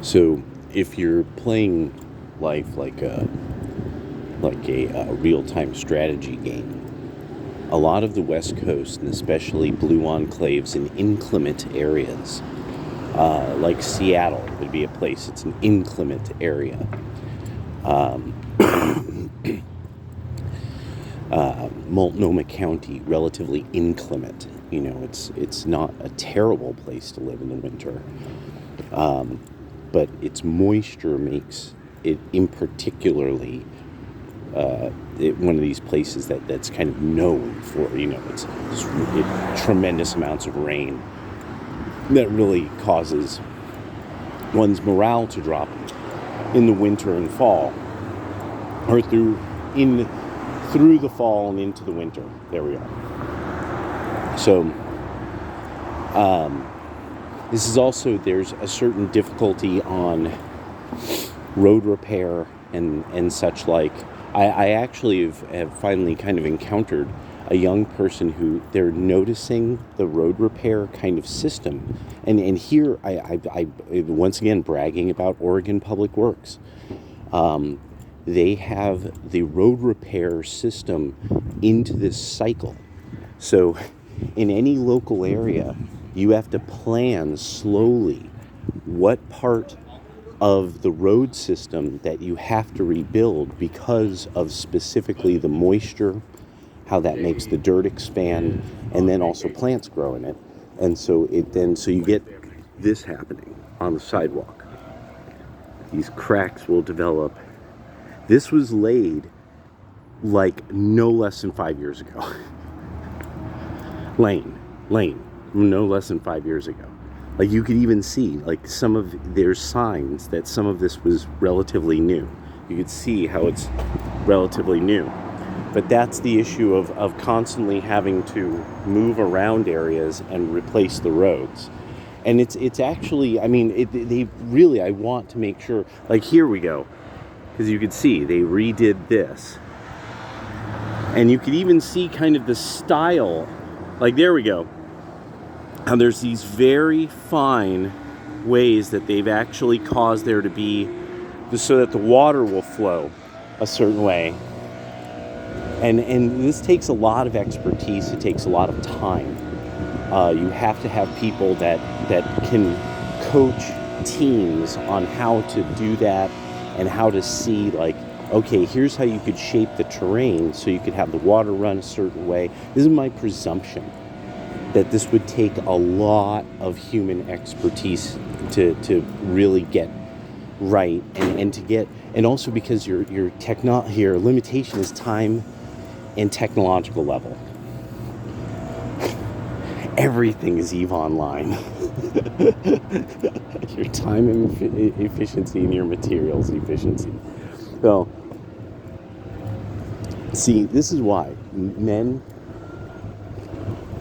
So if you're playing life like a real-time strategy game, a lot of the West Coast, and especially blue enclaves in inclement areas, like Seattle would be a place. It's an inclement area. Um, Multnomah County, relatively inclement. It's not a terrible place to live in the winter, but its moisture makes it in particularly one of these places that's kind of known for, tremendous amounts of rain that really causes one's morale to drop in the winter and fall, or through the fall and into the winter. There we are. So this is also, there's a certain difficulty on road repair and such like. I actually have finally kind of encountered a young person who they're noticing the road repair kind of system. And here I once again bragging about Oregon Public Works. They have the road repair system into this cycle. So in any local area, you have to plan slowly what part of the road system that you have to rebuild because of specifically the moisture, how that makes the dirt expand, and then also plants grow in it. And so you get this happening on the sidewalk. These cracks will develop. This was laid like no less than 5 years ago. Lane, no less than 5 years ago. Like, you could even see, like, there's signs that some of this was relatively new. You could see how it's relatively new. But that's the issue of constantly having to move around areas and replace the roads. And it's actually, I mean, I want to make sure, like, here we go. Because you could see, they redid this. And you could even see kind of the style, like, there we go. And there's these very fine ways that they've actually caused there to be, so that the water will flow a certain way. And this takes a lot of expertise. It takes a lot of time. You have to have people that can coach teams on how to do that and how to see, like, okay, here's how you could shape the terrain so you could have the water run a certain way. This is my presumption, that this would take a lot of human expertise to really get right, and also because your limitation is time and technological level. Everything is EVE Online. Your time efficiency and your materials efficiency. So, see, this is why men,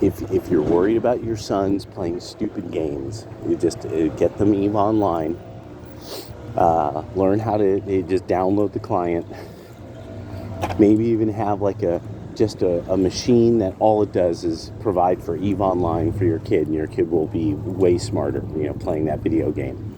if you're worried about your sons playing stupid games, you just get them EVE Online. Learn how to just download the client. Maybe even have like a machine that all it does is provide for EVE Online for your kid, and your kid will be way smarter, playing that video game.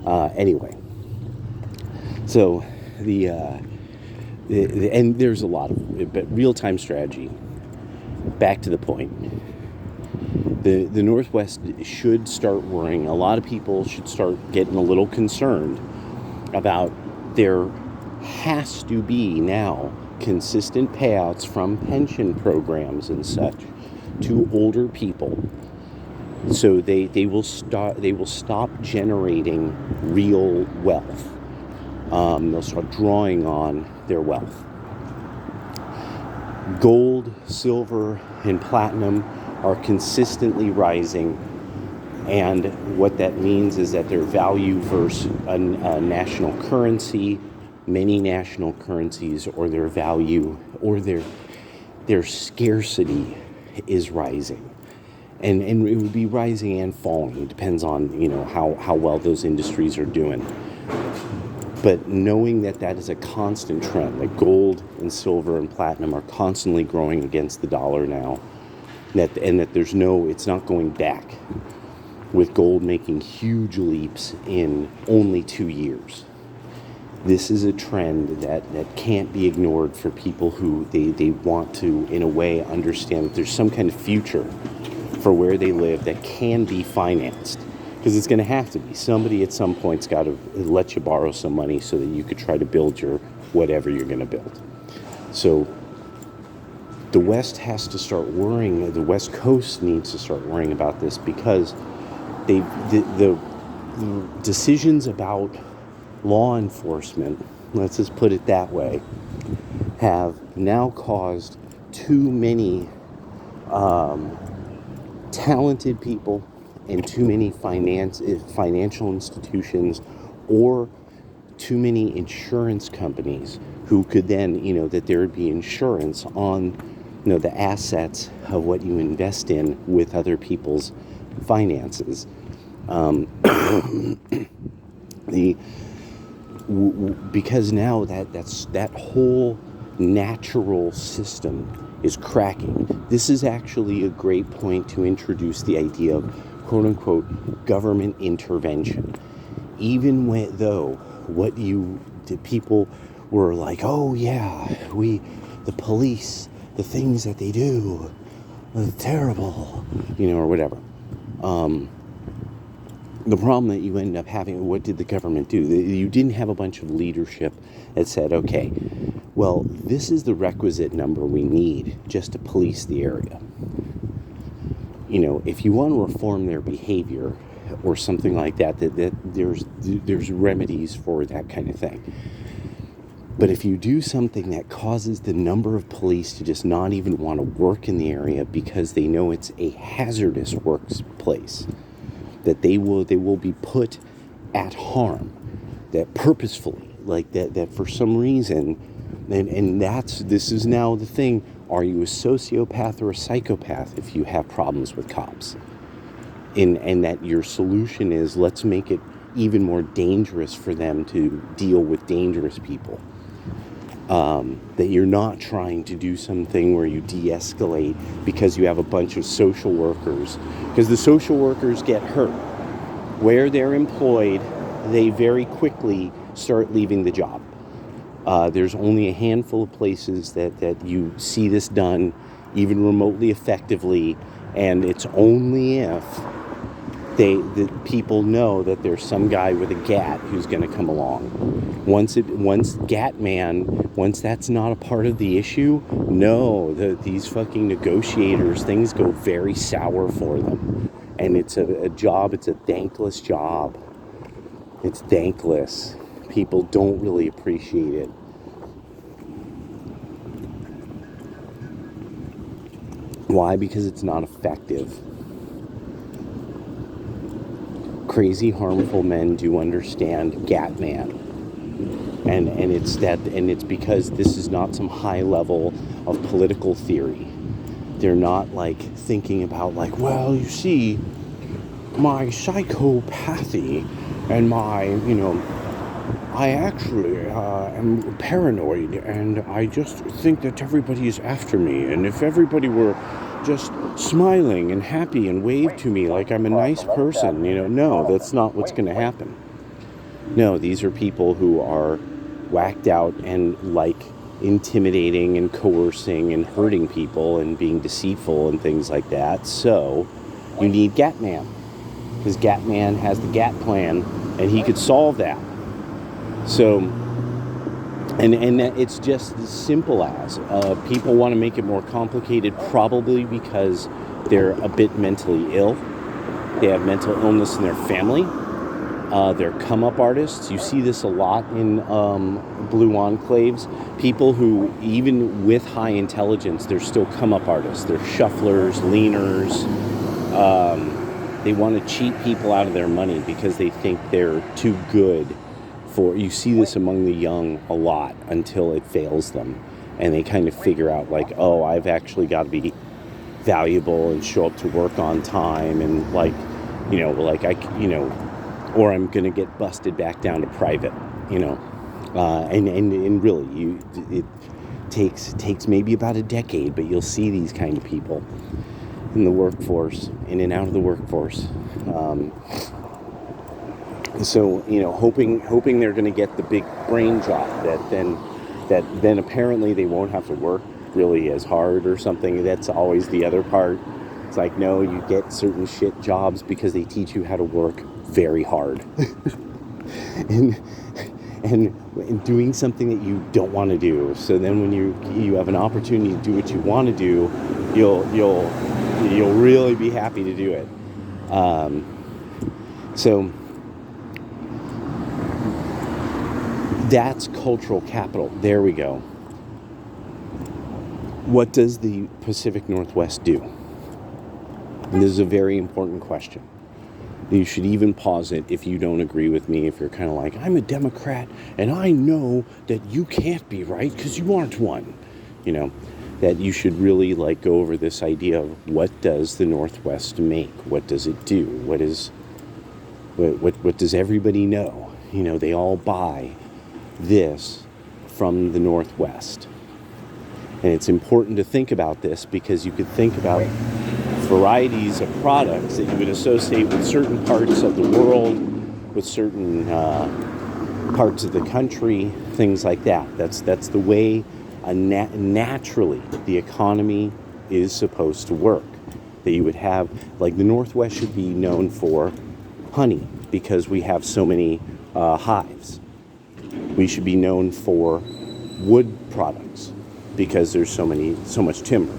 Anyway, so and there's a lot of, but real-time strategy. Back to the point. The Northwest should start worrying. A lot of people should start getting a little concerned about, there has to be now consistent payouts from pension programs and such to older people, so they will stop generating real wealth. They'll start drawing on their wealth. Gold, silver, and platinum are consistently rising, and what that means is that their value versus a national currency, many national currencies, or their value or their scarcity is rising. And it would be rising and falling. It depends on, how well those industries are doing. But knowing that is a constant trend, that gold and silver and platinum are constantly growing against the dollar now, and that it's not going back. with gold making huge leaps in only 2 years. This is a trend that can't be ignored for people who they want to, in a way, understand that there's some kind of future for where they live that can be financed. Because it's going to have to be. Somebody at some point's got to let you borrow some money so that you could try to build your whatever you're going to build. So the West has to start worrying, the West Coast needs to start worrying about this, because the decisions about law enforcement, let's just put it that way, have now caused too many talented people and too many financial institutions, or too many insurance companies who could then, that there would be insurance on, the assets of what you invest in with other people's finances. Because now that whole natural system is cracking. This is actually a great point to introduce the idea of quote-unquote government intervention. Even though the people were like, oh yeah, the police, the things that they do are terrible, or whatever. The problem that you end up having, what did the government do? You didn't have a bunch of leadership that said, okay, well, this is the requisite number we need just to police the area. If you want to reform their behavior or something like that there's remedies for that kind of thing. But if you do something that causes the number of police to just not even want to work in the area because they know it's a hazardous workplace, that they will be put at harm, that purposefully, like that for some reason, and this is now the thing. Are you a sociopath or a psychopath if you have problems with cops? And that your solution is, let's make it even more dangerous for them to deal with dangerous people. That you're not trying to do something where you de-escalate because you have a bunch of social workers. Because the social workers get hurt. Where they're employed, they very quickly start leaving the job. There's only a handful of places that you see this done even remotely effectively, and it's only if the people know that there's some guy with a gat who's going to come along. Once Gat Man, once that's not a part of the issue, these fucking negotiators, things go very sour for them. And it's a job, it's a thankless job. It's thankless. People don't really appreciate it. Why? Because it's not effective. Crazy, harmful men do understand Gat Man. And it's because this is not some high level of political theory. They're not like thinking about like, well, you see, my psychopathy and my, I actually am paranoid, and I just think that everybody is after me, and if everybody were just smiling and happy and waved to me like I'm a nice person, no, that's not what's going to happen. No, these are people who are whacked out and like intimidating and coercing and hurting people and being deceitful and things like that. So you need Gat Man, because Gat Man has the Gat plan and he could solve that. So, and it's just as simple as people want to make it more complicated, probably because they're a bit mentally ill. They have mental illness in their family. They're come-up artists. You see this a lot in blue enclaves. People who, even with high intelligence, they're still come-up artists. They're shufflers, leaners. They want to cheat people out of their money because they think they're too good for. You see this among the young a lot until it fails them. And they kind of figure out like, oh, I've actually got to be valuable and show up to work on time and or I'm going to get busted back down to private, and really, it takes maybe about a decade, but you'll see these kind of people in the workforce, in and out of the workforce. So, hoping they're going to get the big brain job that then apparently they won't have to work really as hard or something. That's always the other part. It's like, no, you get certain shit jobs because they teach you how to work very hard. and doing something that you don't want to do. So then when you have an opportunity to do what you want to do, you'll really be happy to do it. So that's cultural capital. There we go. What does the Pacific Northwest do? And this is a very important question. You should even pause it if you don't agree with me, if you're kind of like, I'm a Democrat and I know that you can't be right because you aren't one. That you should really go over this idea of what does the Northwest make? What does it do? What does everybody know? They all buy this from the Northwest. And it's important to think about this because you could think about varieties of products that you would associate with certain parts of the world, with certain parts of the country, things like that. That's the way naturally the economy is supposed to work. That you would have, the Northwest should be known for honey because we have so many hives. We should be known for wood products because there's so much timber.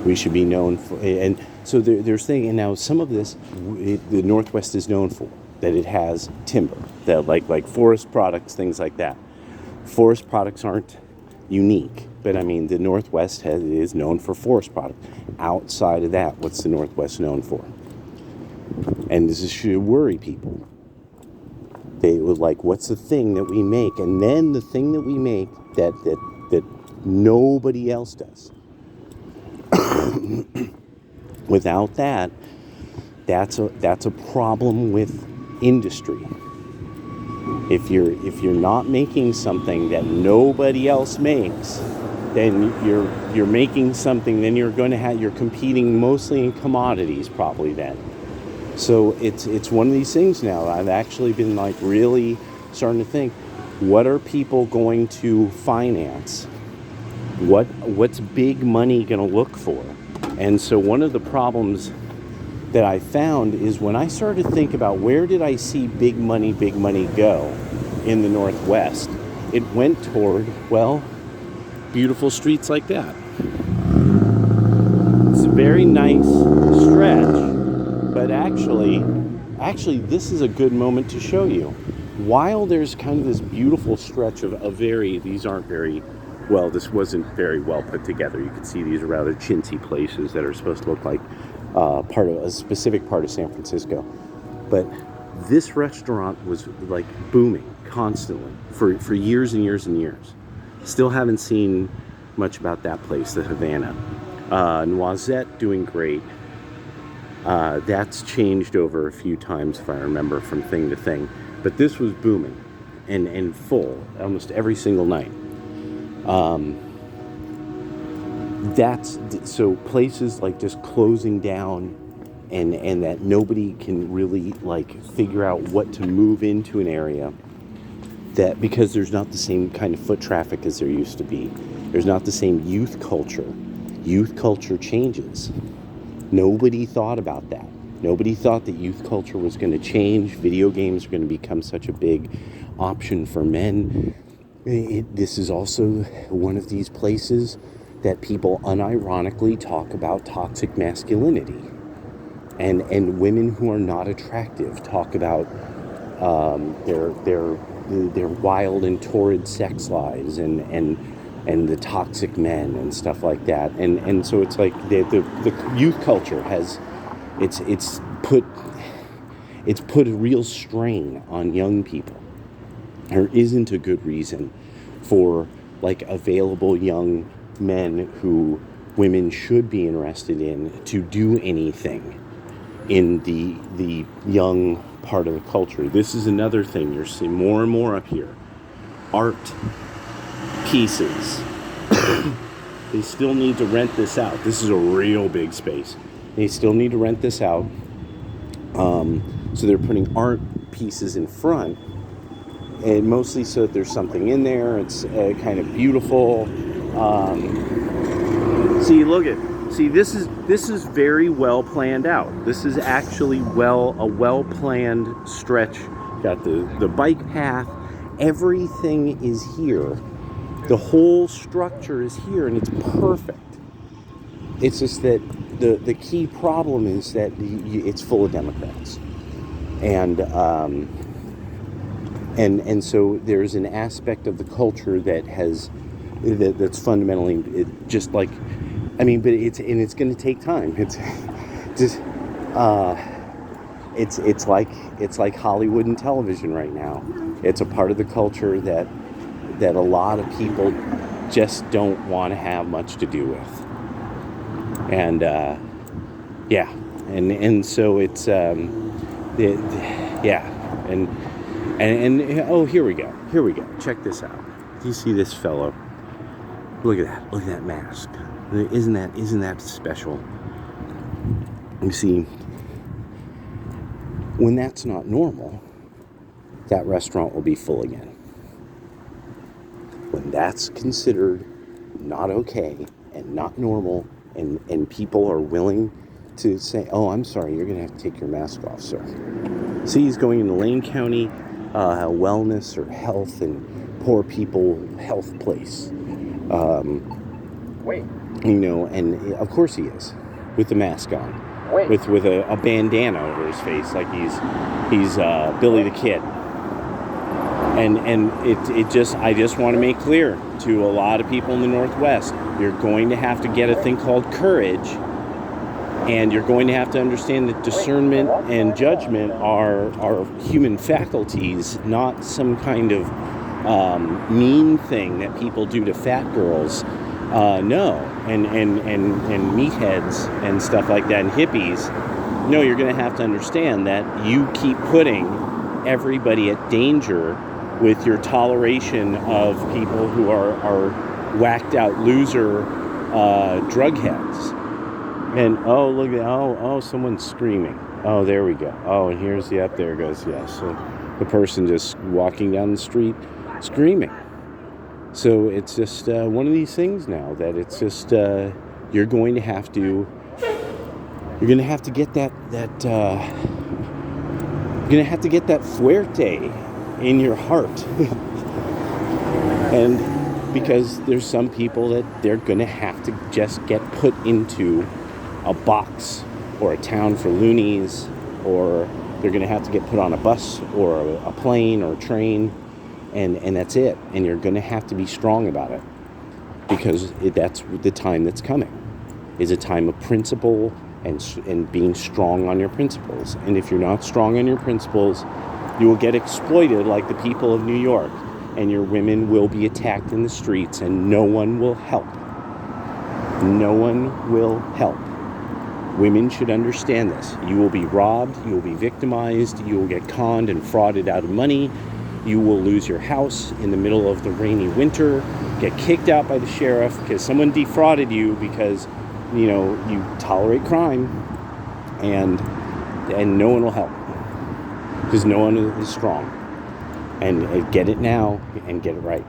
We should be known for, and so there's things, and now some of this, the Northwest is known for, that it has timber, that like forest products, things like that. Forest products aren't unique, but I mean, the Northwest is known for forest products. Outside of that, what's the Northwest known for? And this should worry people. They would what's the thing that we make? And then the thing that we make that nobody else does. Without that, that's a problem with industry. If you're not making something that nobody else makes, then you're making something. Then you're competing mostly in commodities, probably then. So it's one of these things now. I've actually been really starting to think, what are people going to finance? What's big money going to look for? And so one of the problems that I found is when I started to think about where did I see big money go in the Northwest, it went toward, beautiful streets like that. It's a very nice stretch. But actually, this is a good moment to show you. While there's kind of this beautiful stretch of these aren't very well, this wasn't very well put together. You can see these are rather chintzy places that are supposed to look like part of a specific part of San Francisco. But this restaurant was booming constantly for years and years and years. Still haven't seen much about that place, the Havana. Noisette doing great. That's changed over a few times, if I remember, from thing to thing. But this was booming and full almost every single night. So places just closing down and that nobody can really figure out what to move into an area, that because there's not the same kind of foot traffic as there used to be. There's not the same youth culture. Youth culture changes. Nobody thought about that. Nobody thought that youth culture was going to change. Video games are going to become such a big option for men. This is also one of these places that people unironically talk about toxic masculinity. And women who are not attractive talk about their wild and torrid sex lives and the toxic men and stuff like that. And so it's the youth culture has it's put a real strain on young people. There isn't a good reason for available young men who women should be interested in to do anything in the young part of the culture. This is another thing you're seeing more and more up here. Art pieces. They still need to rent this out. This is a real big space. They still need to rent this out. So they're putting art pieces in front, and mostly so that there's something in there. It's kind of beautiful. This is very well planned out. This is actually a well planned stretch. Got the bike path. Everything is here. The whole structure is here, and it's perfect. It's just that the key problem is that it's full of Democrats, and so there's an aspect of the culture that's fundamentally just like, I mean, but it's going to take time. It's just it's like Hollywood and television right now. It's a part of the culture that a lot of people just don't want to have much to do with, and so it's and oh, here we go. Check this out. Do you see this fellow? Look at that mask. Isn't that special? You see, when that's not normal, that restaurant will be full again. When that's considered not okay and not normal, and people are willing to say, "Oh, I'm sorry, you're going to have to take your mask off, sir." See, he's going into Lane County wellness or health and poor people health place. Wait. And of course he is, with the mask on, with a bandana over his face, like he's Billy the Kid. And I just want to make clear to a lot of people in the Northwest, you're going to have to get a thing called courage, and you're going to have to understand that discernment and judgment are human faculties, not some kind of mean thing that people do to fat girls. No, and meatheads and stuff like that, and hippies. No, you're going to have to understand that you keep putting everybody at danger with your toleration of people who are whacked out loser drug heads. And oh, look at someone's screaming. Oh, there we go. Oh, and here's there goes. Yes, so the person just walking down the street screaming. So it's just one of these things now that it's just you're going to have to get that you're going to have to get that fuerte in your heart. And because there's some people that they're going to have to just get put into a box or a town for loonies, or they're going to have to get put on a bus or a plane or a train. And that's it. And you're going to have to be strong about it, because that's the time that's coming, is a time of principle and being strong on your principles. And if you're not strong on your principles, you will get exploited like the people of New York, and your women will be attacked in the streets, and no one will help. No one will help. Women should understand this. You will be robbed, you will be victimized, you will get conned and frauded out of money. You will lose your house in the middle of the rainy winter, get kicked out by the sheriff because someone defrauded you because, you tolerate crime, and no one will help because no one is strong. And get it now and get it right.